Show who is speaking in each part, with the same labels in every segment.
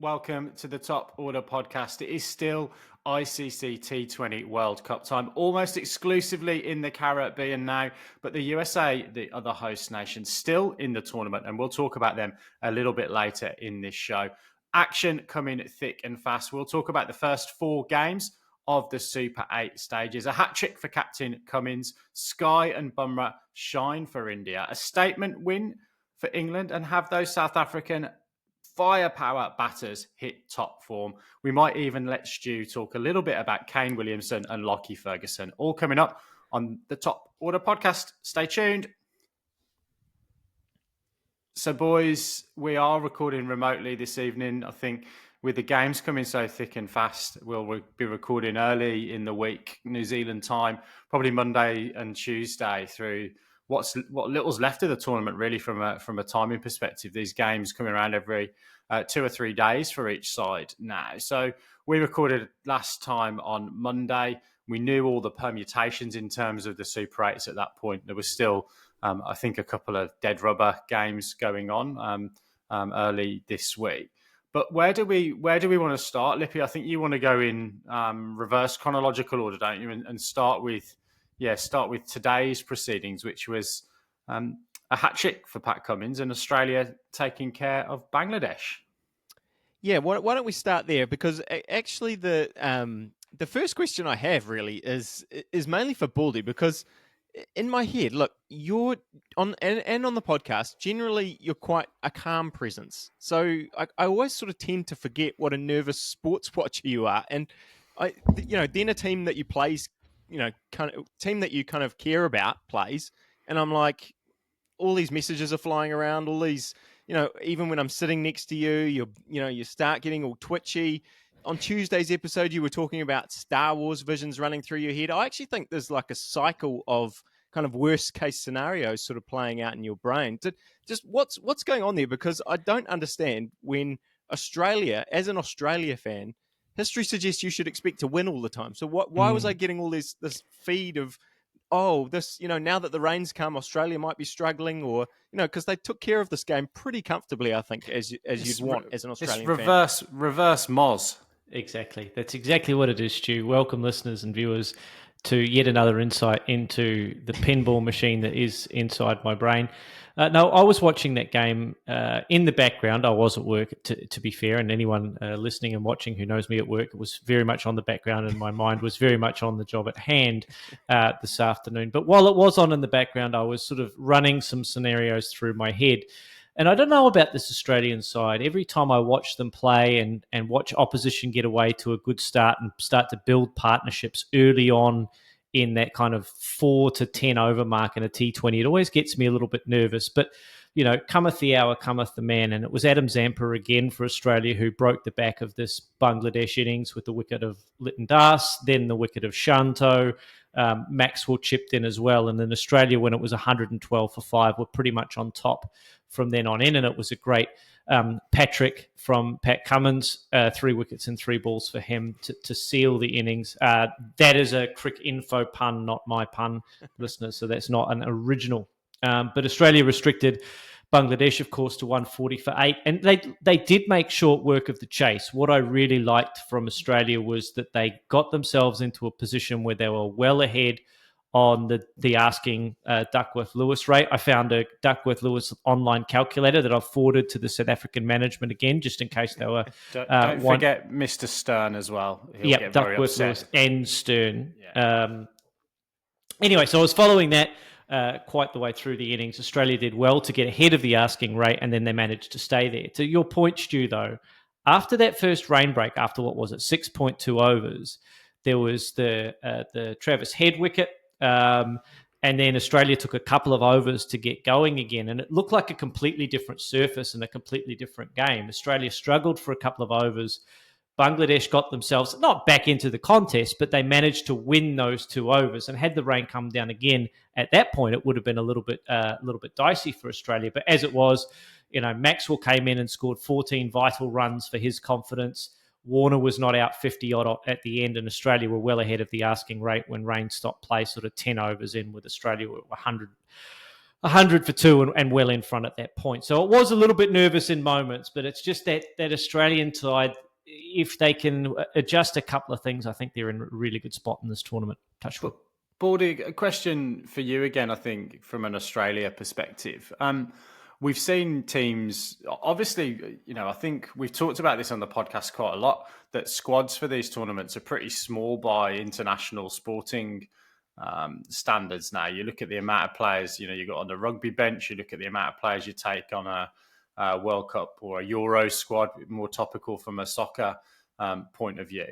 Speaker 1: Welcome to the Top Order podcast. It is still ICC T20 World Cup time, almost exclusively in the Caribbean now, but the USA, the other host nation, still in the tournament, and we'll talk about them a little bit later in this show. Action coming thick and fast. We'll talk about the first four games of the Super 8 stages. A hat-trick for Captain Cummins. Sky and Bumrah shine for India. A statement win for England, and have those South African firepower batters hit top form. We might even let Stu talk a little bit about Kane, Williamson and Lockie, Ferguson. All coming up on the Top Order podcast. Stay tuned. So, boys, we are recording remotely this evening. I think with the games coming so thick and fast, we'll be recording early in the week, New Zealand time, probably Monday and Tuesday through what little's left of the tournament, really, from a timing perspective. These games coming around every 2 or 3 days for each side now. So we recorded last time on Monday. We knew all the permutations in terms of the Super 8s at that point. There was still, I think, a couple of dead rubber games going on early this week. But where do we want to start, Lippy? I think you want to go in reverse chronological order, don't you? And start with today's proceedings, which was a hat-trick for Pat Cummins and Australia taking care of Bangladesh.
Speaker 2: Yeah, why don't we start there? Because actually the first question I have really is mainly for Baldy, because in my head, look, you're on and on the podcast, generally you're quite a calm presence. So I always sort of tend to forget what a nervous sports watcher you are. And then a team that you plays, team that you kind of care about plays, and I'm like, all these messages are flying around, all these, even when I'm sitting next to you, you start getting all twitchy. On Tuesday's episode, you were talking about Star Wars visions running through your head. I actually think there's like a cycle of kind of worst case scenarios sort of playing out in your brain. Just what's going on there? Because I don't understand when Australia, as an Australia fan, history suggests you should expect to win all the time. So why was I getting all this feed of, now that the rain's come, Australia might be struggling, or, because they took care of this game pretty comfortably, I think, as you'd want as an Australian fan.
Speaker 1: Reverse Moz.
Speaker 3: Exactly. That's exactly what it is, Stu. Welcome, listeners and viewers, to yet another insight into the pinball machine that is inside my brain. No, I was watching that game in the background. I was at work, to be fair, and anyone listening and watching who knows me at work, it was very much on the background, and my mind was very much on the job at hand this afternoon. But while it was on in the background, I was sort of running some scenarios through my head. And I don't know about this Australian side. Every time I watch them play and watch opposition get away to a good start and start to build partnerships early on in that kind of 4 to 10 over mark in a T20, it always gets me a little bit nervous. But, cometh the hour, cometh the man. And it was Adam Zampa again for Australia who broke the back of this Bangladesh innings with the wicket of Litton Das, then the wicket of Shanto. Maxwell chipped in as well. And then Australia, when it was 112 for 5, were pretty much on top from then on in. And it was a great Patrick from Pat Cummins, 3 wickets and 3 balls for him to seal the innings. That is a crick info pun, not my pun, listeners. So that's not an original. But Australia restricted Bangladesh, of course, to 140 for 8. And they did make short work of the chase. What I really liked from Australia was that they got themselves into a position where they were well ahead on the asking Duckworth-Lewis rate. I found a Duckworth-Lewis online calculator that I've forwarded to the South African management again, just in case they were...
Speaker 1: Don't forget Mr. Stern as well.
Speaker 3: Yeah, Duckworth-Lewis and Stern. Yeah. Anyway, so I was following that quite the way through the innings. Australia did well to get ahead of the asking rate, and then they managed to stay there. To your point, Stu, though, after that first rain break, after 6.2 overs, there was the Travis Head wicket, and then Australia took a couple of overs to get going again, and it looked like a completely different surface and a completely different game. Australia struggled for a couple of overs. Bangladesh got themselves not back into the contest, but they managed to win those 2 overs. And had the rain come down again at that point, it would have been a little bit dicey for Australia. But as it was, Maxwell came in and scored 14 vital runs for his confidence. Warner was not out 50-odd at the end, and Australia were well ahead of the asking rate when rain stopped play, sort of 10 overs in, with Australia were 100 100 for two and well in front at that point. So it was a little bit nervous in moments, but it's just that Australian side, if they can adjust a couple of things, I think they're in a really good spot in this tournament. Touch wood.
Speaker 1: Baldy, a question for you again, I think, from an Australia perspective. We've seen teams, obviously, I think we've talked about this on the podcast quite a lot, that squads for these tournaments are pretty small by international sporting standards now. You look at the amount of players, you got on the rugby bench, you look at the amount of players you take on a World Cup or a Euro squad, more topical from a soccer point of view.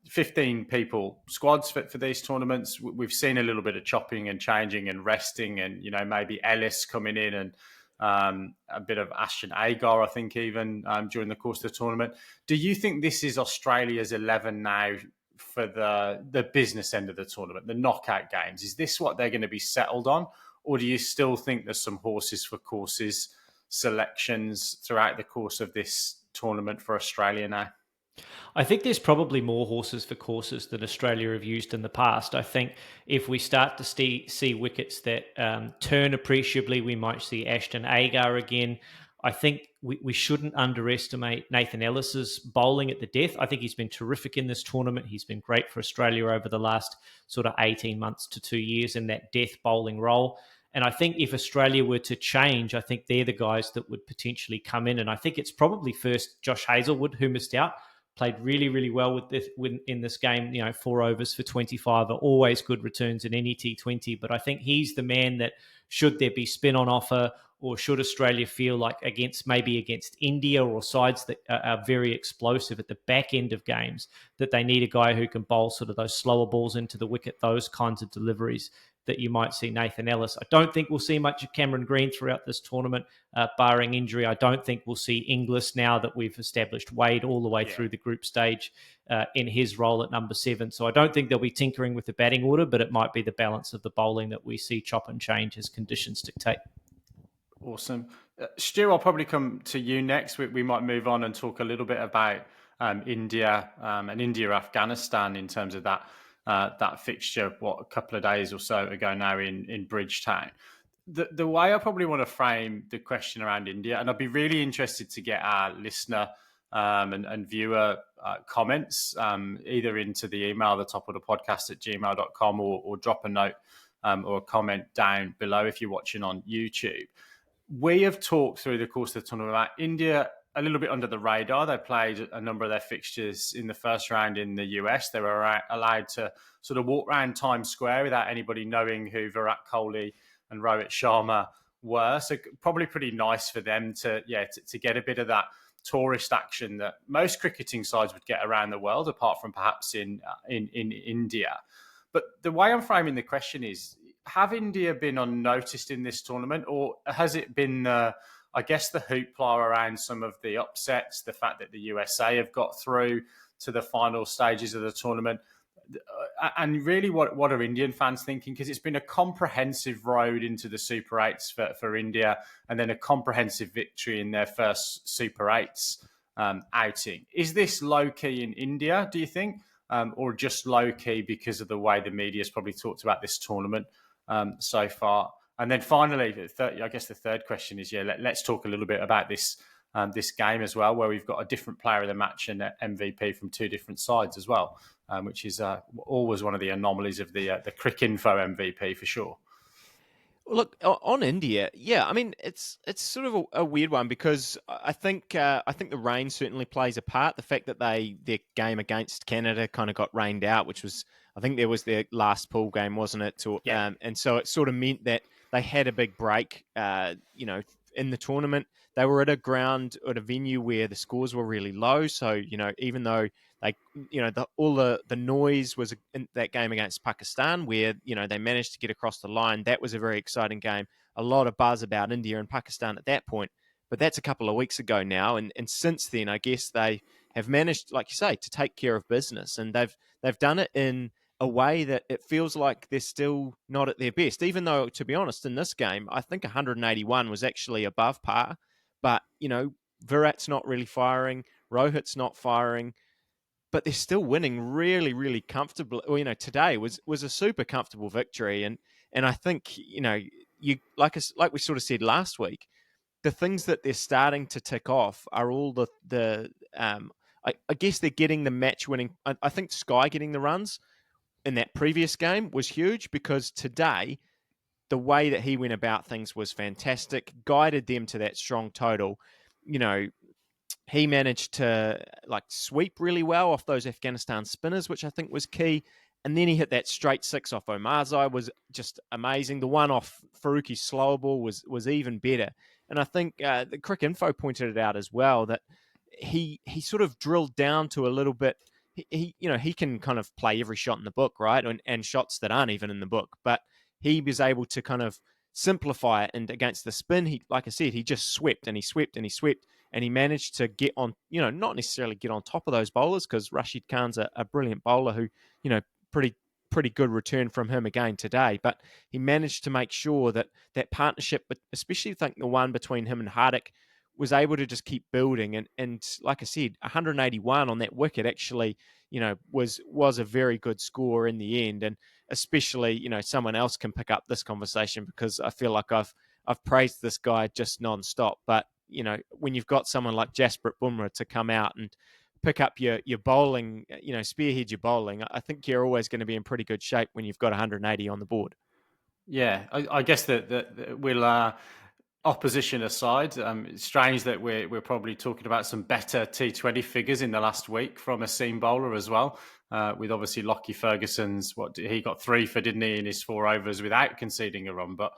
Speaker 1: 15 people squads for these tournaments. We've seen a little bit of chopping and changing and resting, and maybe Ellis coming in and a bit of Ashton Agar, I think, even during the course of the tournament. Do you think this is Australia's 11 now for the business end of the tournament, the knockout games? Is this what they're going to be settled on, or do you still think there's some horses for courses selections throughout the course of this tournament for Australia now?
Speaker 3: I think there's probably more horses for courses than Australia have used in the past. I think if we start to see wickets that turn appreciably, we might see Ashton Agar again. I think we shouldn't underestimate Nathan Ellis's bowling at the death. I think he's been terrific in this tournament. He's been great for Australia over the last sort of 18 months to 2 years in that death bowling role. And I think if Australia were to change, I think they're the guys that would potentially come in. And I think it's probably first Josh Hazlewood, who missed out. Played really, really well in this game. 4 overs for 25 are always good returns in any T20. But I think he's the man that, should there be spin on offer, or should Australia feel like against India or sides that are very explosive at the back end of games, that they need a guy who can bowl sort of those slower balls into the wicket, those kinds of deliveries, that you might see Nathan Ellis. I don't think we'll see much of Cameron Green throughout this tournament, barring injury. I don't think we'll see Inglis now that we've established Wade all the way through the group stage in his role at number 7. So I don't think they'll be tinkering with the batting order, but it might be the balance of the bowling that we see chop and change as conditions dictate.
Speaker 1: Awesome. Stu, I'll probably come to you next. We might move on and talk a little bit about India and India-Afghanistan in terms of that fixture, a couple of days or so ago now in Bridgetown. The way I probably want to frame the question around India, and I'd be really interested to get our listener and viewer comments, either into the email at the top of the podcast at gmail.com or drop a note or a comment down below if you're watching on YouTube. We have talked through the course of the tournament about India a little bit under the radar. They played a number of their fixtures in the first round in the US. They were allowed to sort of walk around Times Square without anybody knowing who Virat Kohli and Rohit Sharma were. So probably pretty nice for them to get a bit of that tourist action that most cricketing sides would get around the world, apart from perhaps in India. But the way I'm framing the question is, have India been unnoticed in this tournament, or has it been the hoopla around some of the upsets, the fact that the USA have got through to the final stages of the tournament? And really, what are Indian fans thinking? Because it's been a comprehensive road into the Super 8s for India, and then a comprehensive victory in their first Super 8s outing. Is this low-key in India, do you think? Or just low-key because of the way the media's probably talked about this tournament so far? And then finally, the third question is, let's talk a little bit about this game as well, where we've got a different player of the match and MVP from two different sides as well, which is always one of the anomalies of the Cricinfo MVP for sure.
Speaker 2: Look, on India, I mean, it's sort of a weird one, because I think the rain certainly plays a part. The fact that their game against Canada kind of got rained out, which was, I think there was their last pool game, wasn't it? And so it sort of meant that they had a big break, in the tournament. They were at a venue where the scores were really low. So, even though all the noise was in that game against Pakistan, where, they managed to get across the line. That was a very exciting game. A lot of buzz about India and Pakistan at that point. But that's a couple of weeks ago now. And since then, I guess they have managed, like you say, to take care of business. And they've done it in a way that it feels like they're still not at their best. Even though, to be honest, in this game, I think 181 was actually above par. But, Virat's not really firing. Rohit's not firing. But they're still winning really, really comfortably. Well, today was a super comfortable victory. And I think, you like we sort of said last week, the things that they're starting to tick off are all I guess they're getting the match winning. I think Sky getting the runs in that previous game was huge, because today the way that he went about things was fantastic, guided them to that strong total. He managed to sweep really well off those Afghanistan spinners, which I think was key. And then he hit that straight six off Omarzai, was just amazing. The one off Faruqi's slower ball was even better. And I think the Crick Info pointed it out as well, that he sort of drilled down to a little bit. He can kind of play every shot in the book, right? And shots that aren't even in the book. But he was able to kind of simplify it. And against the spin, like I said, he just swept and he swept and he swept. And he managed to get on, not necessarily get on top of those bowlers, because Rashid Khan's a brilliant bowler who, pretty good return from him again today. But he managed to make sure that partnership, but especially I think the one between him and Hardik, was able to just keep building. And like I said, 181 on that wicket actually, was a very good score in the end. And especially, someone else can pick up this conversation, because I feel like I've praised this guy just nonstop. But when you've got someone like Jasprit Bumrah to come out and pick up your bowling, spearhead your bowling, I think you're always going to be in pretty good shape when you've got 180 on the board.
Speaker 1: Yeah, I guess that we'll opposition aside, it's strange that we're probably talking about some better T20 figures in the last week from a seam bowler as well. With obviously Lockie Ferguson's, he got 3 for, didn't he, in his 4 overs without conceding a run. But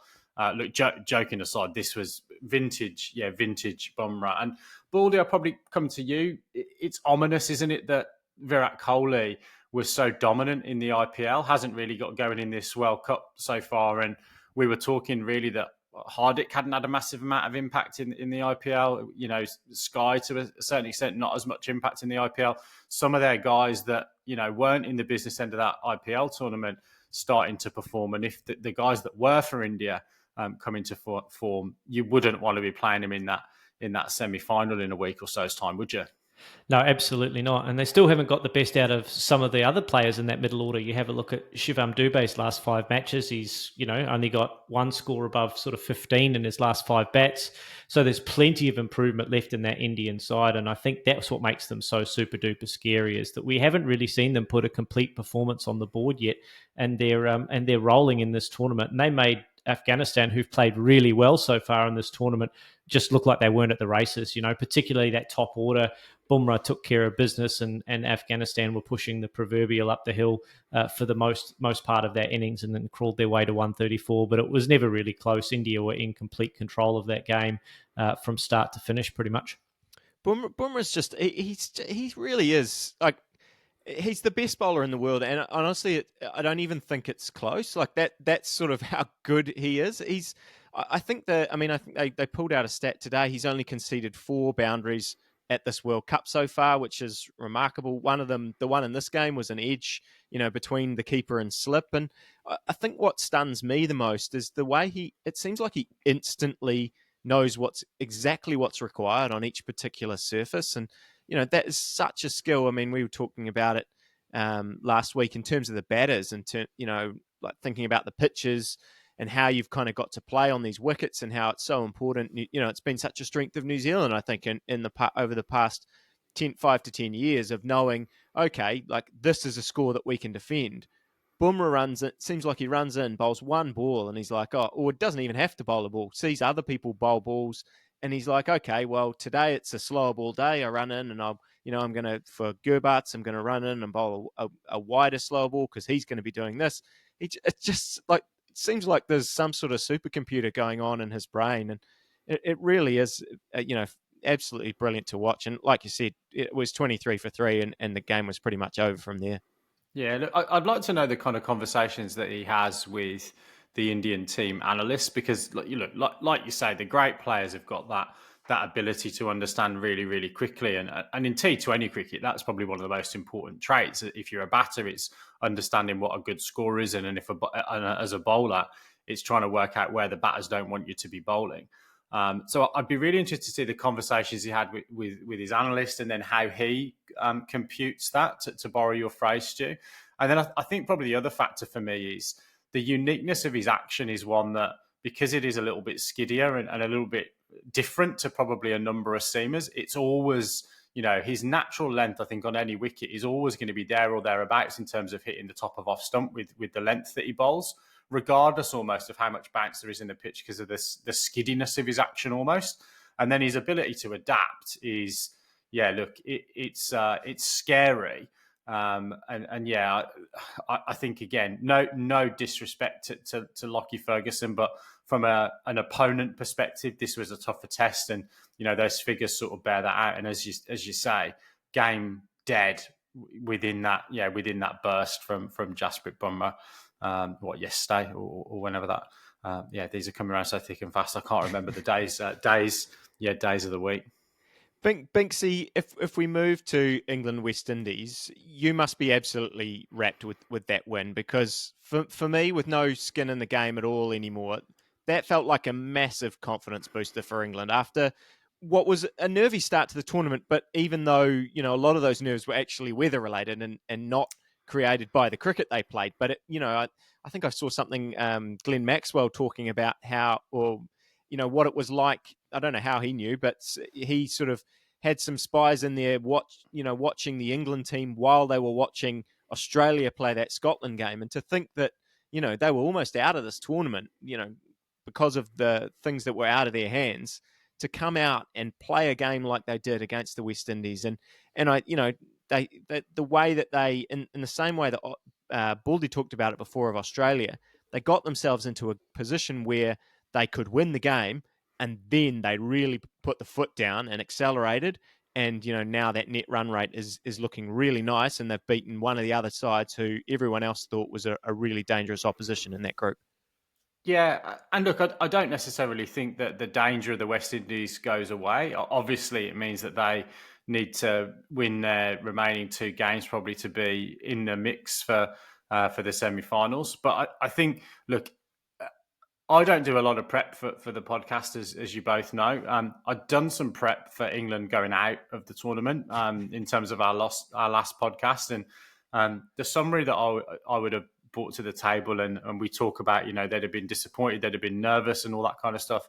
Speaker 1: look, joking aside, this was vintage Bumrah. And Baldy, I'll probably come to you. It's ominous, isn't it, that Virat Kohli was so dominant in the IPL, hasn't really got going in this World Cup so far. And we were talking really that Hardik hadn't had a massive amount of impact in the IPL. Sky to a certain extent, not as much impact in the IPL. Some of their guys that, weren't in the business end of that IPL tournament starting to perform. And if the guys that were for India come into form, you wouldn't want to be playing them in that semi-final in a week or so's time, would you?
Speaker 3: No, absolutely not. And they still haven't got the best out of some of the other players in that middle order. You have a look at Shivam Dube's last 5 matches. He's, only got 1 score above sort of 15 in his last 5 bats. So there's plenty of improvement left in that Indian side. And I think that's what makes them so super duper scary, is that we haven't really seen them put a complete performance on the board yet. And they're rolling in this tournament. And they made Afghanistan, who've played really well so far in this tournament, just look like they weren't at the races, particularly that top order. Bumrah took care of business, and Afghanistan were pushing the proverbial up the hill for the most part of that innings, and then crawled their way to 134. But it was never really close. India were in complete control of that game from start to finish, pretty much.
Speaker 2: Bumrah's just he really is like. He's the best bowler in the world, and honestly, I don't even think it's close. Like that. That's sort of how good he is. I think they pulled out a stat today. He's only conceded 4 boundaries at this World Cup so far, which is remarkable. One of them, the one in this game, was an edge, between the keeper and slip. And I think what stuns me the most is the way it seems like he instantly knows exactly what's required on each particular surface. And, that is such a skill. I mean, we were talking about it last week in terms of the batters and, thinking about the pitches and how you've kind of got to play on these wickets and how it's so important. It's been such a strength of New Zealand, I think, over the past 5 to 10 years of knowing, okay, like this is a score that we can defend. Bumrah seems like he runs in, bowls 1 ball, and he's like, or it doesn't even have to bowl a ball, sees other people bowl balls, and he's like, okay, well, today it's a slower ball day. I run in and I'm going to, for Gurbarts, I'm going to run in and bowl a wider slower ball because he's going to be doing this. It's just like, it seems like there's some sort of supercomputer going on in his brain, and it really is, absolutely brilliant to watch. And like you said, it was 23 for 3, and the game was pretty much over from there.
Speaker 1: Yeah, look, I'd like to know the kind of conversations that he has with the Indian team analysts, because like you say, the great players have got that ability to understand really, really quickly. And in T20 cricket, that's probably one of the most important traits. If you're a batter, it's understanding what a good score is, and as a bowler, it's trying to work out where the batters don't want you to be bowling. So I'd be really interested to see the conversations he had with his analyst, and then how he computes that, to borrow your phrase, Stu. And then I think probably the other factor for me is the uniqueness of his action is one that, because it is a little bit skiddier and a little bit different to probably a number of seamers, it's always, his natural length, I think, on any wicket is always going to be there or thereabouts in terms of hitting the top of off stump with the length that he bowls, regardless almost of how much bounce there is in the pitch because of the skiddiness of his action almost. And then his ability to adapt is, it's scary. I think, again, no disrespect to Lockie Ferguson, but from an opponent perspective, this was a tougher test, and those figures sort of bear that out. And as you say, game dead within that burst from Jasprit Bumrah, yesterday or whenever that. These are coming around so thick and fast. I can't remember the days of the week.
Speaker 2: Binksy, if we move to England, West Indies, you must be absolutely wrapped with that win, because for me, with no skin in the game at all anymore, that felt like a massive confidence booster for England after what was a nervy start to the tournament. But even though, a lot of those nerves were actually weather related and not created by the cricket they played. But, I think I saw something, Glenn Maxwell talking about what it was like. I don't know how he knew, but he sort of had some spies in there watching the England team while they were watching Australia play that Scotland game. And to think that, they were almost out of this tournament, because of the things that were out of their hands, to come out and play a game like they did against the West Indies. And the way that they, in the same way that Baldy talked about it before of Australia, they got themselves into a position where they could win the game, and then they really put the foot down and accelerated. And, now that net run rate is looking really nice, and they've beaten one of the other sides who everyone else thought was a really dangerous opposition in that group.
Speaker 1: Yeah, and look, I don't necessarily think that the danger of the West Indies goes away. Obviously, it means that they need to win their remaining two games probably to be in the mix for the semi-finals. But I think, look, I don't do a lot of prep for the podcast, as you both know. I've done some prep for England going out of the tournament in terms of our last podcast. And the summary that I would have brought to the table, and we talk about, they'd have been disappointed, they'd have been nervous and all that kind of stuff.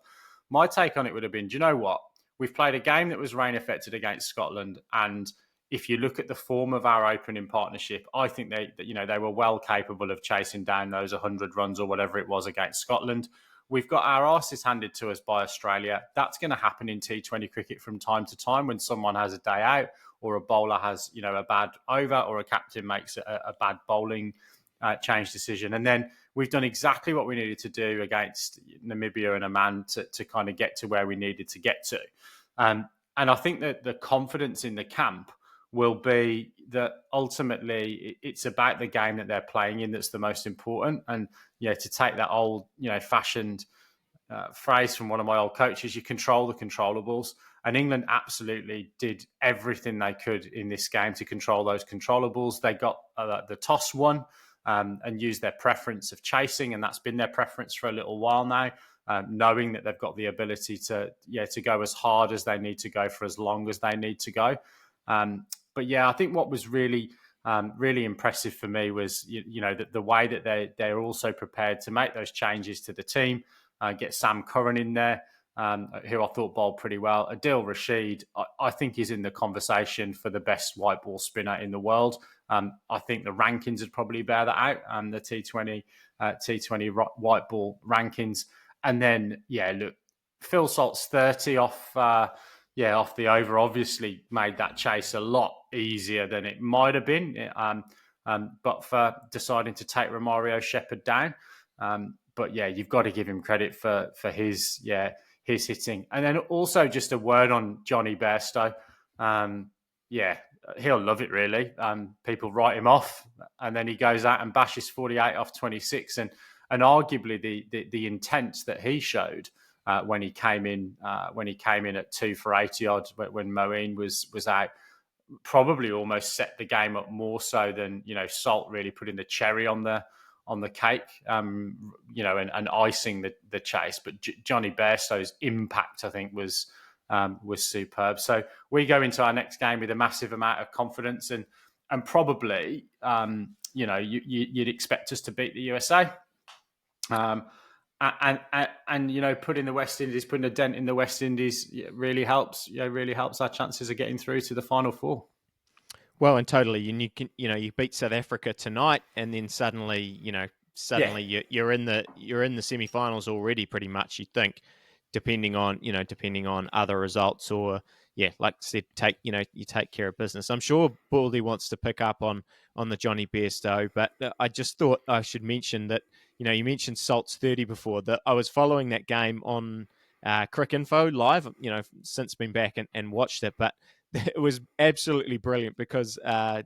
Speaker 1: My take on it would have been, do you know what? We've played a game that was rain affected against Scotland, and if you look at the form of our opening partnership, I think they were well capable of chasing down those 100 runs or whatever it was against Scotland. We've got our arses handed to us by Australia. That's going to happen in T20 cricket from time to time when someone has a day out, or a bowler has a bad over, or a captain makes a bad bowling change decision. And then we've done exactly what we needed to do against Namibia and Oman to kind of get to where we needed to get to. And I think that the confidence in the camp will be that ultimately it's about the game that they're playing in that's the most important. And to take that old fashioned phrase from one of my old coaches, you control the controllables. And England absolutely did everything they could in this game to control those controllables. They got the toss won and used their preference of chasing, and that's been their preference for a little while now. Knowing that they've got the ability to go as hard as they need to go for as long as they need to go. But I think what was really impressive for me was the way that they're also prepared to make those changes to the team, get Sam Curran in there, who I thought bowled pretty well. Adil Rashid, I think, is in the conversation for the best white ball spinner in the world. I think the rankings would probably bear that out, the T20 white ball rankings. And then, look, Phil Salt's 30 off the over obviously made that chase a lot easier than it might have been, but for deciding to take Romario Shepherd down. But you've got to give him credit for his hitting. And then also just a word on Johnny Bairstow. He'll love it, really. People write him off, and then he goes out and bashes 48 off 26. And arguably the intent that he showed when he came in at 2 for 80 odd when Moeen was out, probably almost set the game up more so than Salt really putting the cherry on the cake, and icing the chase. But Johnny Bairstow's impact, I think, was superb. So we go into our next game with a massive amount of confidence, and probably you'd expect us to beat the USA. and putting a dent in the West Indies really helps. Really helps our chances of getting through to the final four.
Speaker 2: Well, and totally, and you beat South Africa tonight, and then suddenly you're in the semi-finals already, pretty much. You think, depending on other results, or like I said, you take care of business. I'm sure Baldy wants to pick up on the Johnny Bairstow, but I just thought I should mention that you mentioned Salt's 30 before. That I was following that game on Crick Info live. Since been back and watched it, but it was absolutely brilliant because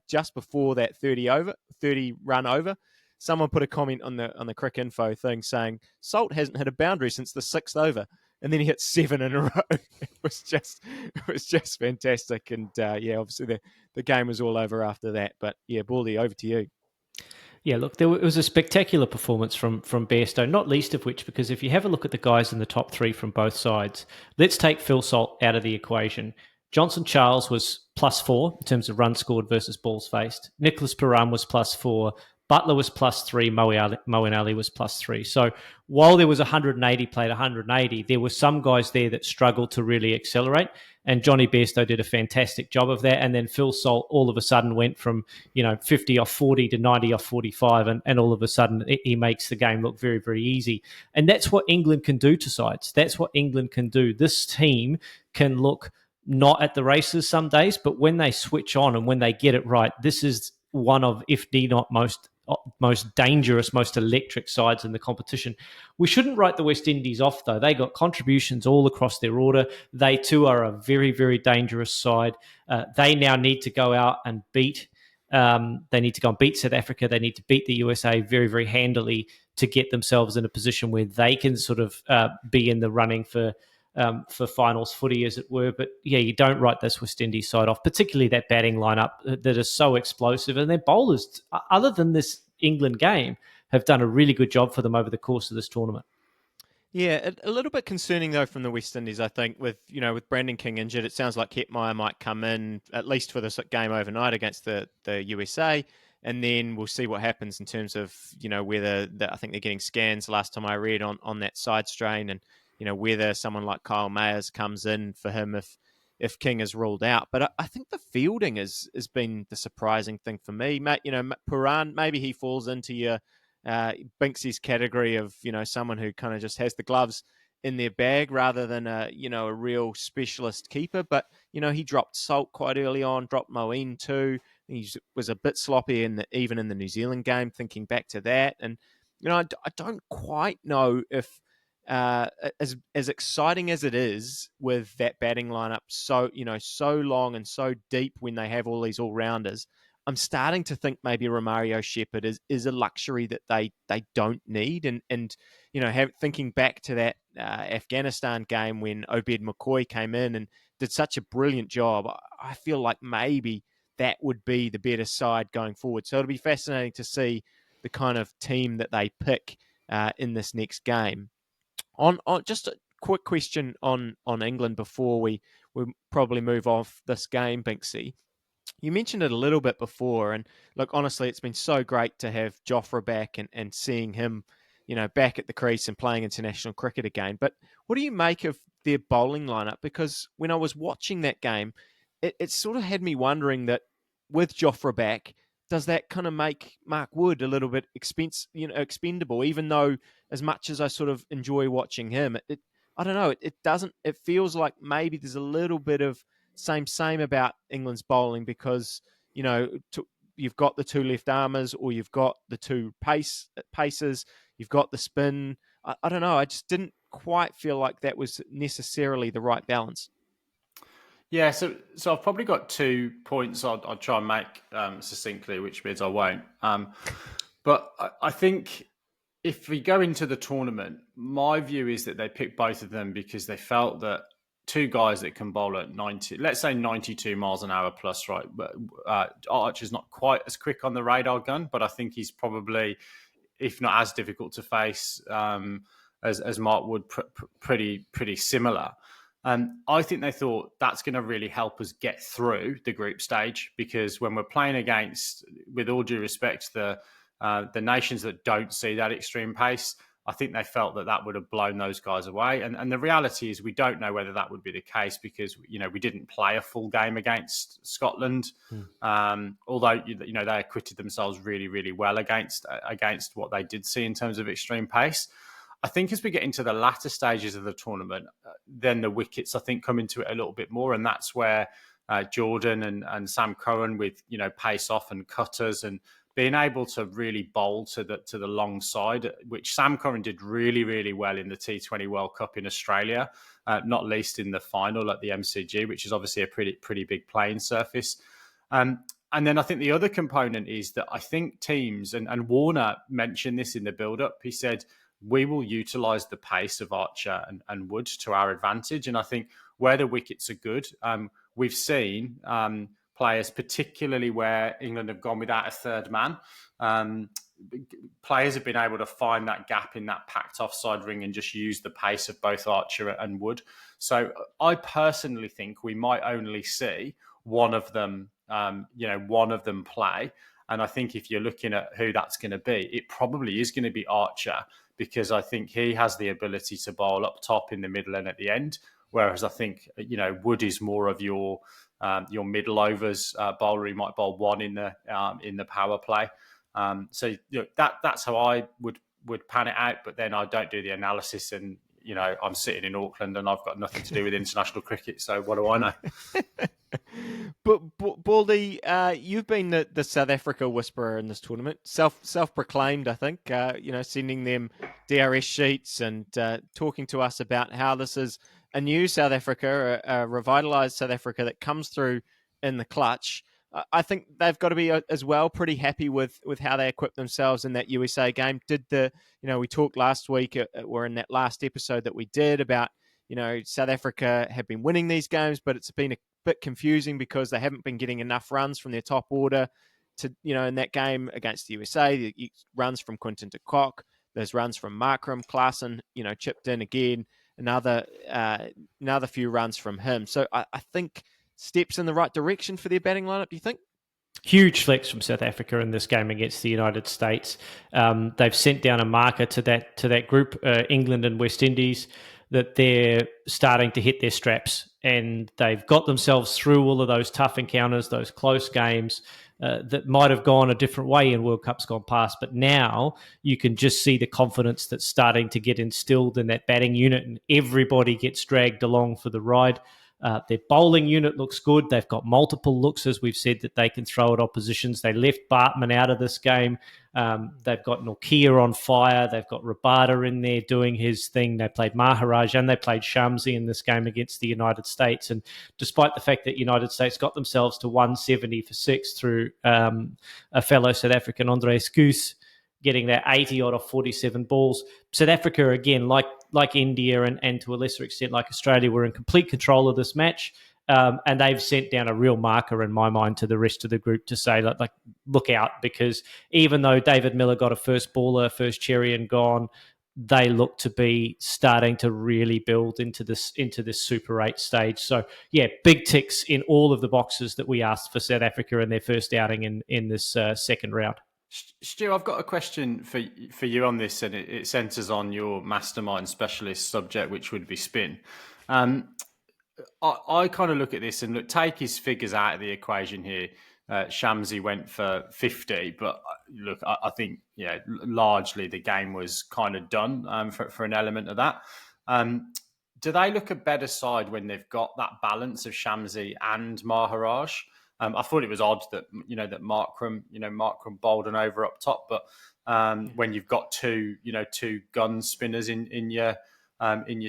Speaker 2: just before that 30 run over, someone put a comment on the Crick Info thing saying Salt hasn't hit a boundary since the 6th over, and then he hit 7 in a row. It was just fantastic, and obviously the game was all over after that. But Baldy, over to you.
Speaker 3: Yeah, look, it was a spectacular performance from Bairstow, not least of which because if you have a look at the guys in the top 3 from both sides, let's take Phil Salt out of the equation. Johnson Charles was +4 in terms of runs scored versus balls faced. Nicholas Puran was +4. Butler was +3. Moeen Ali was +3. So while there was 180 played 180, there were some guys there that struggled to really accelerate. And Johnny Bairstow did a fantastic job of that. And then Phil Salt all of a sudden went from 50 off 40 to 90 off 45. And all of a sudden he makes the game look very, very easy. And that's what England can do to sides. That's what England can do. This team can look not at the races some days, but when they switch on and when they get it right, this is one of, if not most dangerous, most electric sides in the competition. We shouldn't write the West Indies off, though. They got contributions all across their order. They too are a very, very dangerous side. They now need to go out and beat. They need to go and beat South Africa. They need to beat the USA very, very handily to get themselves in a position where they can sort of be in the running for finals footy, as it were. But you don't write this West Indies side off, particularly that batting lineup that is so explosive. And their bowlers, other than this England game, have done a really good job for them over the course of this tournament.
Speaker 2: Yeah, a little bit concerning though from the West Indies, I think, with Brandon King injured. It sounds like Hetmeyer might come in at least for this game overnight against the USA, and then we'll see what happens in terms of whether I think they're getting scans last time I read on that side strain, and whether someone like Kyle Mayers comes in for him if King is ruled out. But I think the fielding has been the surprising thing for me. Puran, maybe he falls into your Binksy's category of someone who kind of just has the gloves in their bag rather than a real specialist keeper. But he dropped Salt quite early on, dropped Moeen too. He was a bit sloppy even in the New Zealand game. Thinking back to that, and I don't quite know if as exciting as it is with that batting lineup, so long and so deep when they have all these all rounders. I'm starting to think maybe Romario Shepherd is a luxury that they don't need, and thinking back to that Afghanistan game when Obed McCoy came in and did such a brilliant job, I feel like maybe that would be the better side going forward. So it'll be fascinating to see the kind of team that they pick in this next game. On just a quick question on England before we probably move off this game, Binksy. You mentioned it a little bit before, and look, honestly, it's been so great to have Jofra back and seeing him, back at the crease and playing international cricket again. But what do you make of their bowling lineup? Because when I was watching that game, it sort of had me wondering that with Jofra back, does that kind of make Mark Wood a little bit expendable? Even though, as much as I sort of enjoy watching him, I don't know. It doesn't. It feels like maybe there's a little bit of same about England's bowling because you've got the two left armers or you've got the two pacers, you've got the spin. I don't know. I just didn't quite feel like that was necessarily the right balance.
Speaker 1: Yeah, so I've probably got 2 points I'll try and make succinctly, which means I won't. But I think if we go into the tournament, my view is that they picked both of them because they felt that two guys that can bowl at 90, let's say 92 miles an hour plus, right? But Archer's not quite as quick on the radar gun, but I think he's probably, if not as difficult to face as Mark Wood, pretty similar. I think they thought that's going to really help us get through the group stage because when we're playing against, with all due respect, the nations that don't see that extreme pace, I think they felt that would have blown those guys away. And the reality is we don't know whether that would be the case because, we didn't play a full game against Scotland. Although, they acquitted themselves really, really well against what they did see in terms of extreme pace. I think as we get into the latter stages of the tournament, then the wickets, I think, come into it a little bit more. And that's where Jordan and Sam Curran with, pace off and cutters and being able to really bowl to the long side, which Sam Curran did really, really well in the T20 World Cup in Australia, not least in the final at the MCG, which is obviously a pretty big playing surface. And then I think the other component is that I think teams, and Warner mentioned this in the build-up, he said, we will utilise the pace of Archer and Wood to our advantage. And I think where the wickets are good, we've seen players, particularly where England have gone without a third man, players have been able to find that gap in that packed offside ring and just use the pace of both Archer and Wood. So I personally think we might only see one of them play. And I think if you're looking at who that's going to be, it probably is going to be Archer, because I think he has the ability to bowl up top, in the middle and at the end. Whereas I think, Wood is more of your middle overs bowler. He might bowl one in the power play. So that's how I would pan it out. But then I don't do the analysis, and I'm sitting in Auckland and I've got nothing to do with international cricket. So what do I know?
Speaker 2: But Baldy, you've been the South Africa whisperer in this tournament, self-proclaimed, I think. Sending them DRS sheets and talking to us about how this is a new South Africa, a revitalised South Africa that comes through in the clutch. I think they've got to be as well pretty happy with how they equipped themselves in that USA game. We talked last week, or in that last episode that we did, about South Africa have been winning these games, but it's been a bit confusing because they haven't been getting enough runs from their top order to, in that game against the USA, runs from Quinton de Kock, there's runs from Markram, Klaasen, chipped in again, another few runs from him. So I think steps in the right direction for their batting lineup, do you think?
Speaker 3: Huge flex from South Africa in this game against the United States. They've sent down a marker to that group, England and West Indies, that they're starting to hit their straps, and they've got themselves through all of those tough encounters, those close games that might have gone a different way in World Cups gone past. But now you can just see the confidence that's starting to get instilled in that batting unit, and everybody gets dragged along for the ride. Their bowling unit looks good. They've got multiple looks, as we've said, that they can throw at oppositions. They left Bartman out of this game. They've got Nokia on fire. They've got Rabada in there doing his thing. They played Maharaj and they played Shamsi in this game against the United States. And despite the fact that United States got themselves to 170 for 6 through a fellow South African, Andre Scoos, getting that 80 out of 47 balls, South Africa, again, like India and to a lesser extent like Australia, were in complete control of this match. And they've sent down a real marker in my mind to the rest of the group to say, like look out, because even though David Miller got a first cherry and gone, they look to be starting to really build into this Super 8 stage. So, yeah, big ticks in all of the boxes that we asked for South Africa in their first outing in this second round.
Speaker 1: Stu, I've got a question for you on this, and it centres on your mastermind specialist subject, which would be spin. I kind of look at this and take his figures out of the equation here. Shamsi went for 50, but look, I think largely the game was kind of done for an element of that. Do they look a better side when they've got that balance of Shamsi and Maharaj? I thought it was odd that that Markram bowled an over up top, but when you've got two gun spinners in your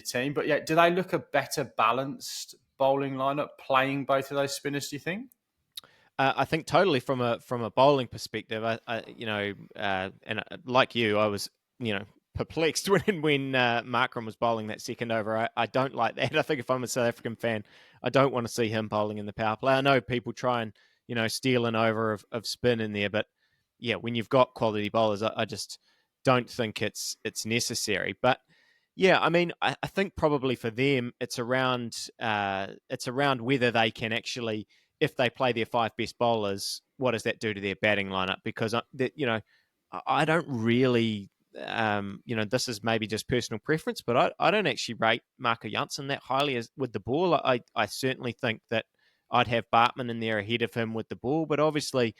Speaker 1: team, but do they look a better balanced bowling lineup playing both of those spinners? Do you think?
Speaker 2: I think totally from a bowling perspective. And like you, I was perplexed when Markram was bowling that second over. I don't like that. I think if I'm a South African fan, I don't want to see him bowling in the power play. I know people try and steal an over of spin in there, but when you've got quality bowlers, I just don't think it's necessary. But I mean, I think probably for them it's around whether they can actually, if they play their 5 best bowlers, what does that do to their batting lineup? Because I don't really this is maybe just personal preference, but I don't actually rate Marco Jansen that highly with the ball. I certainly think that I'd have Bartman in there ahead of him with the ball, but obviously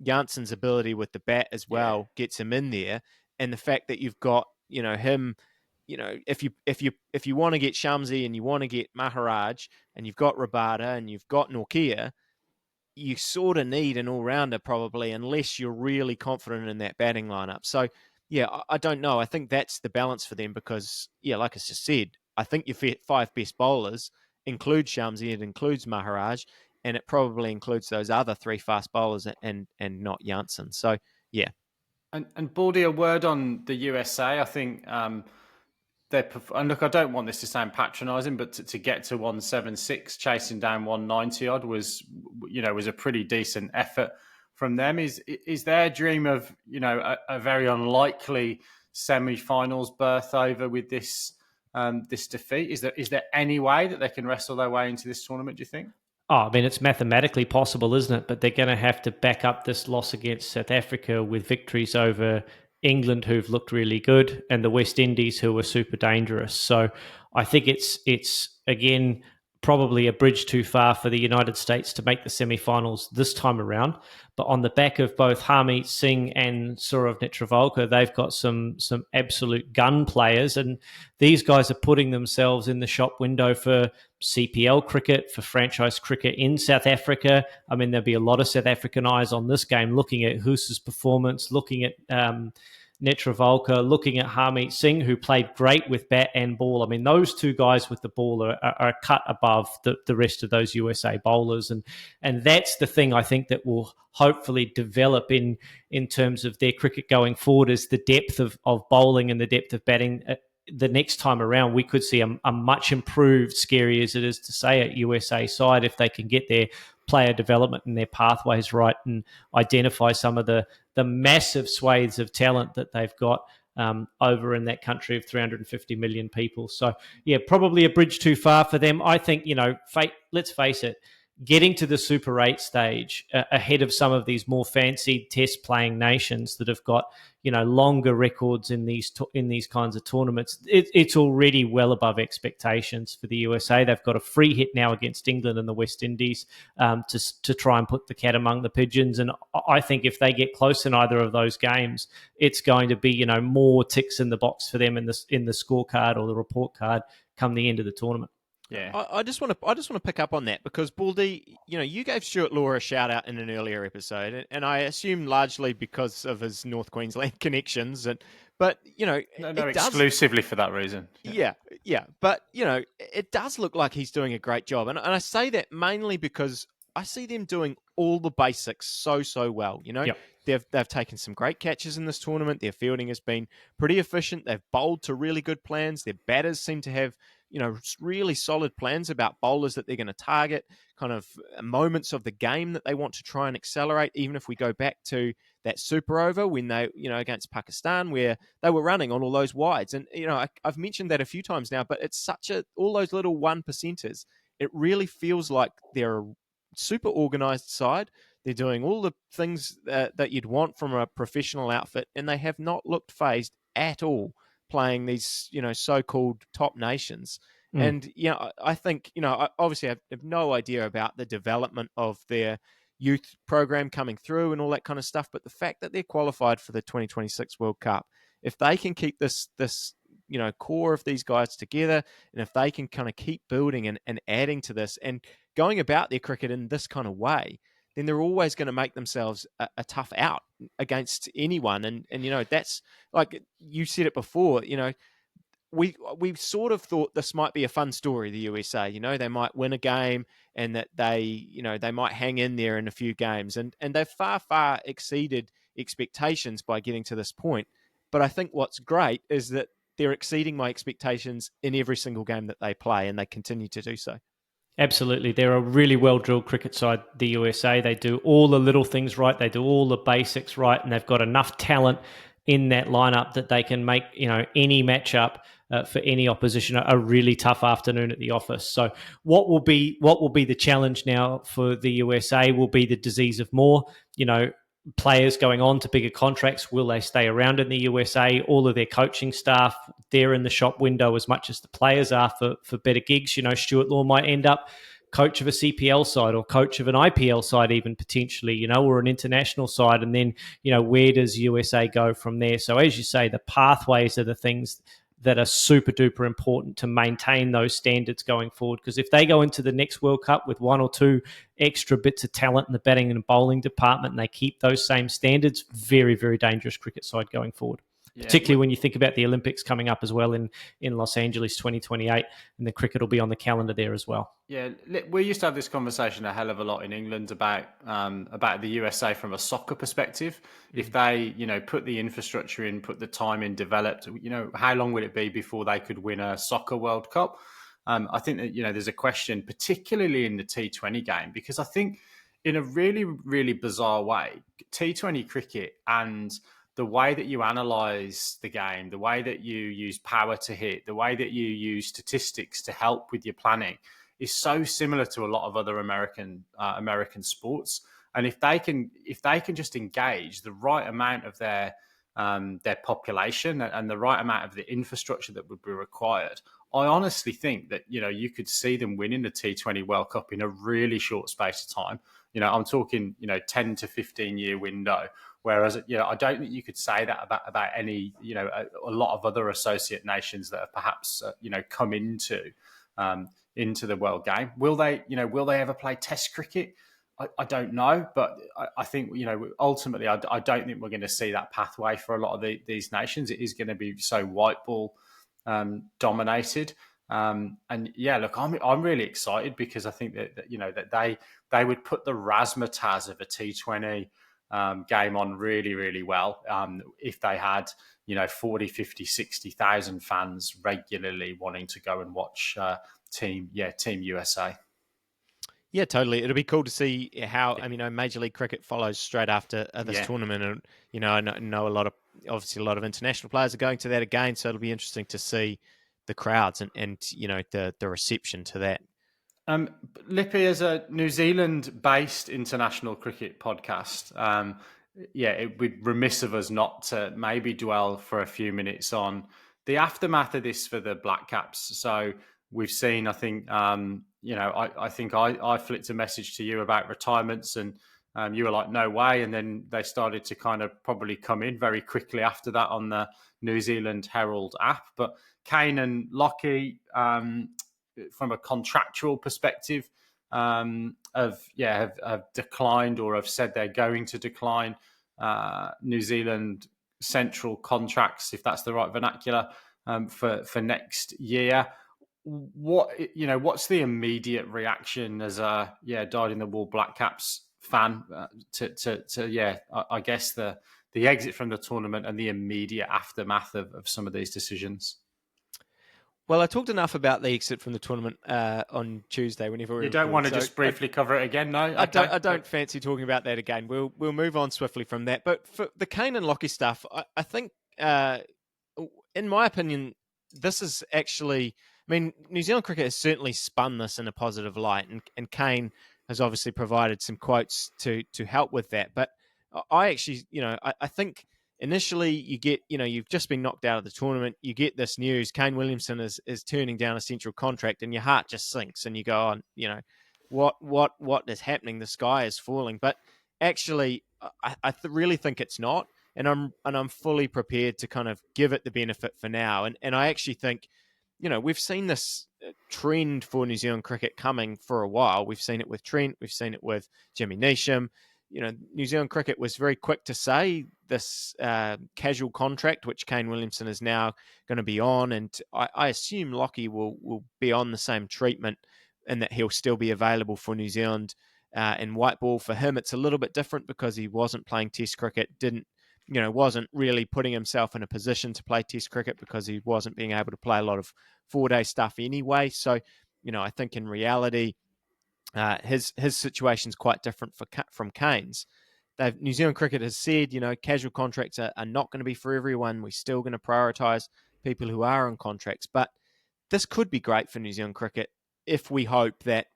Speaker 2: Jansen's ability with the bat as well gets him in there, and the fact that you've got him. If you want to get Shamsi and you want to get Maharaj and you've got Rabada and you've got Norkia, you sort of need an all-rounder probably, unless you're really confident in that batting lineup. So, I don't know. I think that's the balance for them because, like I just said, I think your 5 best bowlers include Shamsi, it includes Maharaj, and it probably includes those other 3 fast bowlers and not Jansen. So, yeah.
Speaker 1: And Baldy, a word on the USA. I think and look, I don't want this to sound patronising, but to get to 176, chasing down 190 odd was a pretty decent effort from them. Is their dream of a very unlikely semi-finals berth over with this this defeat? Is there any way that they can wrestle their way into this tournament, do you think?
Speaker 3: Oh, I mean, it's mathematically possible, isn't it? But they're going to have to back up this loss against South Africa with victories over England, who've looked really good, and the West Indies, who are super dangerous. So I think it's again probably a bridge too far for the United States to make the semi-finals this time around. But on the back of both Harmeet Singh and Saurav Netravalkar, they've got some absolute gun players, and these guys are putting themselves in the shop window for CPL cricket, for franchise cricket in South Africa. I mean, there'll be a lot of South African eyes on this game, looking at Hoose's performance, looking at Netravalkar, looking at Harmeet Singh, who played great with bat and ball. I mean, those 2 guys with the ball are cut above the rest of those USA bowlers. And that's the thing I think that will hopefully develop in terms of their cricket going forward, is the depth of bowling and the depth of batting. The next time around, we could see a much improved, scary as it is to say, at USA side, if they can get their player development and their pathways right and identify some of the massive swathes of talent that they've got over in that country of 350 million people. So, probably a bridge too far for them. I think, let's face it, getting to the Super 8 stage ahead of some of these more fancied test-playing nations that have got longer records in these kinds of tournaments, it's already well above expectations for the USA. They've got a free hit now against England and the West Indies to try and put the cat among the pigeons. And I think if they get close in either of those games, it's going to be more ticks in the box for them in the scorecard or the report card come the end of the tournament.
Speaker 2: Yeah, I just want to pick up on that because Baldy, you gave Stuart Law a shout out in an earlier episode, and I assume largely because of his North Queensland connections, but
Speaker 1: no, exclusively for that reason.
Speaker 2: Yeah, but it does look like he's doing a great job, and I say that mainly because I see them doing all the basics so well.
Speaker 3: Yep.
Speaker 2: They've taken some great catches in this tournament. Their fielding has been pretty efficient. They've bowled to really good plans. Their batters seem to have really solid plans about bowlers that they're going to target, kind of moments of the game that they want to try and accelerate. Even if we go back to that super over when they, against Pakistan, where they were running on all those wides. And, I've mentioned that a few times now, but it's all those little 1%ers. It really feels like they're a super organized side. They're doing all the things that you'd want from a professional outfit, and they have not looked phased at all playing these, so-called top nations. And, I think, I obviously have no idea about the development of their youth program coming through and all that kind of stuff. But the fact that they're qualified for the 2026 World Cup, if they can keep this core of these guys together, and if they can kind of keep building and adding to this and going about their cricket in this kind of way, then they're always going to make themselves a tough out against anyone. And that's, like you said it before, we sort of thought this might be a fun story, the USA. They might win a game and that they might hang in there in a few games. And they've far exceeded expectations by getting to this point. But I think what's great is that they're exceeding my expectations in every single game that they play, and they continue to do so.
Speaker 3: Absolutely. They're a really well-drilled cricket side, the USA. They do all the little things right. They do all the basics right, and they've got enough talent in that lineup that they can make any matchup for any opposition a really tough afternoon at the office. So what will be the challenge now for the USA will be the disease of more. players going on to bigger contracts, will they stay around in the USA? All of their coaching staff, they're in the shop window as much as the players are for better gigs. Stuart Law might end up coach of a CPL side or coach of an IPL side even potentially, or an international side. And then, where does USA go from there? So as you say, the pathways are the things that are super duper important to maintain those standards going forward. Because if they go into the next World Cup with one or two extra bits of talent in the batting and bowling department and they keep those same standards, very, very dangerous cricket side going forward. Yeah, particularly when you think about the Olympics coming up as well in Los Angeles 2028, and the cricket will be on the calendar there as well.
Speaker 1: Yeah, we used to have this conversation a hell of a lot in England about the USA from a soccer perspective. If they, put the infrastructure in, put the time in, developed, how long would it be before they could win a soccer World Cup? I think that, there's a question, particularly in the T20 game, because I think in a really, really bizarre way, T20 cricket and the way that you analyze the game, the way that you use power to hit, the way that you use statistics to help with your planning is so similar to a lot of other American sports. And if they can just engage the right amount of their population and the right amount of the infrastructure that would be required, I honestly think that you could see them winning the T20 World Cup in a really short space of time. I'm talking 10 to 15 year window. Whereas, I don't think you could say that about any, a lot of other associate nations that have perhaps, come into the world game. Will they ever play Test cricket? I don't know, but I think, ultimately, I don't think we're going to see that pathway for a lot of these nations. It is going to be so white ball dominated. And yeah, look, I'm really excited because I think that they would put the razzmatazz of a T20 game on really, really well if they had 40, 50, 60,000 fans regularly wanting to go and watch Team USA.
Speaker 2: Yeah, totally. It'll be cool to see how Major League Cricket follows straight after this tournament, and I know a lot of international players are going to that again, so it'll be interesting to see the crowds and the reception to that.
Speaker 1: Lippy, as a New Zealand-based international cricket podcast, it would be remiss of us not to maybe dwell for a few minutes on the aftermath of this for the Black Caps. So we've seen, I think, I think I flicked a message to you about retirements, and you were like, no way. And then they started to kind of probably come in very quickly after that on the New Zealand Herald app. But Kane and Lockie, from a contractual perspective, have declined or have said they're going to decline New Zealand central contracts, if that's the right vernacular, for next year. What's the immediate reaction as a dyed in the wool Black Caps fan I guess the exit from the tournament and the immediate aftermath of some of these decisions?
Speaker 2: Well, I talked enough about the exit from the tournament on Tuesday. Whenever
Speaker 1: you don't want to just briefly cover it again, no? Okay.
Speaker 2: I don't fancy talking about that again. We'll move on swiftly from that. But for the Kane and Lockie stuff, I think, in my opinion, this is actually. I mean, New Zealand cricket has certainly spun this in a positive light, and Kane has obviously provided some quotes to help with that. But I actually, I think. Initially, you get, you've just been knocked out of the tournament. You get this news: Kane Williamson is turning down a central contract, and your heart just sinks, and you go, what is happening? The sky is falling. But actually, I really think it's not, and I'm fully prepared to kind of give it the benefit for now. And I actually think, we've seen this trend for New Zealand cricket coming for a while. We've seen it with Trent. We've seen it with Jimmy Neesham. New Zealand cricket was very quick to say this casual contract, which Kane Williamson is now going to be on, and I assume Lockie will be on the same treatment, and that he'll still be available for New Zealand in white ball. For him, it's a little bit different because he wasn't playing Test cricket, wasn't really putting himself in a position to play Test cricket because he wasn't being able to play a lot of 4-day stuff anyway. So, I think in reality, his situation's quite different from Kane's. New Zealand cricket has said, casual contracts are not going to be for everyone. We're still going to prioritise people who are on contracts. But this could be great for New Zealand cricket if we hope that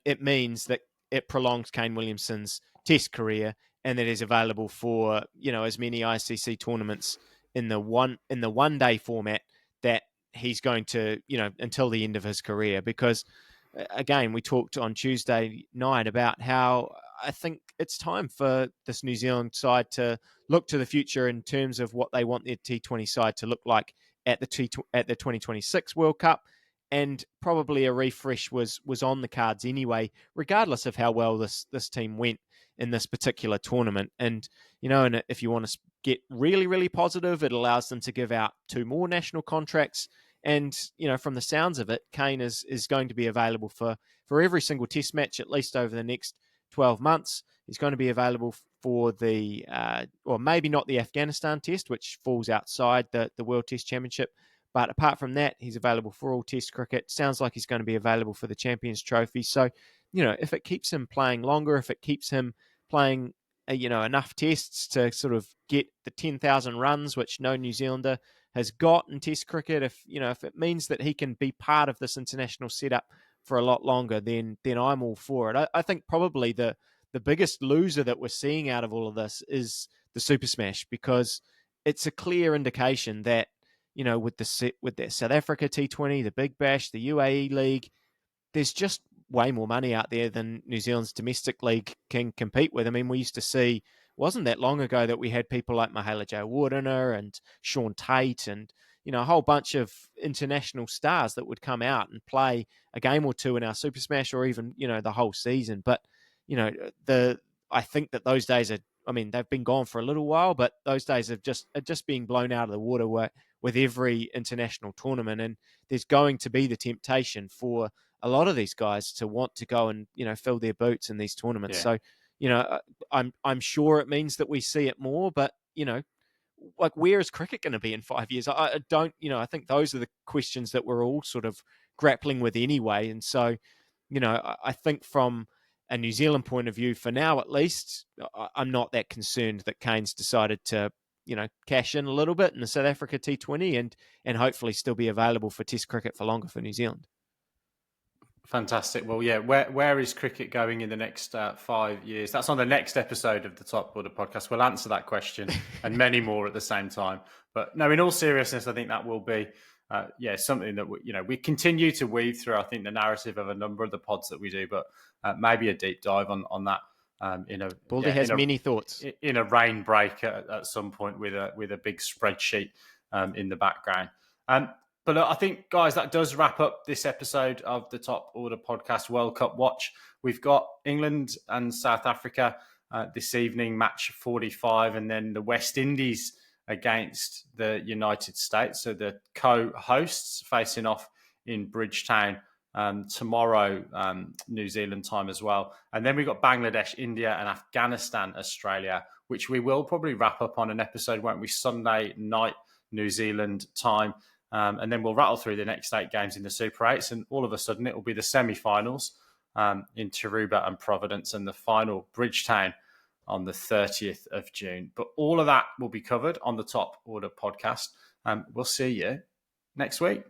Speaker 2: it means that it prolongs Kane Williamson's Test career and that he's available for, as many ICC tournaments in the one day format that he's going to, until the end of his career. Because again, we talked on Tuesday night about how I think it's time for this New Zealand side to look to the future in terms of what they want their T20 side to look like at the 2026 World Cup. And probably a refresh was on the cards anyway, regardless of how well this team went in this particular tournament. And, and if you want to get really, really positive, it allows them to give out 2 more national contracts. And, from the sounds of it, Kane is going to be available for every single test match, at least over the next 12 months. He's going to be available for the, or maybe not the Afghanistan test, which falls outside the World Test Championship. But apart from that, he's available for all test cricket. Sounds like he's going to be available for the Champions Trophy. So, if it keeps him playing longer, if it keeps him playing, enough tests to sort of get the 10,000 runs, which no New Zealander has got in test cricket, if it means that he can be part of this international setup for a lot longer, then I'm all for it. I think probably the biggest loser that we're seeing out of all of this is the Super Smash, because it's a clear indication that, with their South Africa T20, the Big Bash, the UAE League, there's just way more money out there than New Zealand's domestic league can compete with. I mean, we used to see, wasn't that long ago that we had people like Mahela Jayawardena and Sean Tate and, a whole bunch of international stars that would come out and play a game or two in our Super Smash, or even, the whole season. But, I think that those days they've been gone for a little while, but those days are just being blown out of the water with every international tournament. And there's going to be the temptation for a lot of these guys to want to go and, fill their boots in these tournaments.
Speaker 1: Yeah.
Speaker 2: So, I'm sure it means that we see it more, but, like, where is cricket going to be in 5 years? I don't, I think those are the questions that we're all sort of grappling with anyway. And so, I think from a New Zealand point of view, for now at least, I'm not that concerned that Kane's decided to, cash in a little bit in the South Africa T20 and hopefully still be available for Test cricket for longer for New Zealand.
Speaker 1: Fantastic. Well, yeah, where is cricket going in the next 5 years? That's on the next episode of the Top Order podcast. We'll answer that question and many more at the same time. But no, in all seriousness, I think that will be something that we continue to weave through, I think, the narrative of a number of the pods that we do, but maybe a deep dive on that.
Speaker 2: Baldy has many thoughts
Speaker 1: in a rain break at some point with a big spreadsheet in the background. But I think, guys, that does wrap up this episode of the Top Order Podcast World Cup Watch. We've got England and South Africa this evening, match 45, and then the West Indies against the United States. So the co-hosts facing off in Bridgetown tomorrow, New Zealand time as well. And then we've got Bangladesh, India, and Afghanistan, Australia, which we will probably wrap up on an episode, won't we? Sunday night, New Zealand time. And then we'll rattle through the next 8 games in the Super 8s, and all of a sudden it will be the semi-finals in Tarouba and Providence, and the final Bridgetown on the 30th of June. But all of that will be covered on the Top Order podcast. We'll see you next week.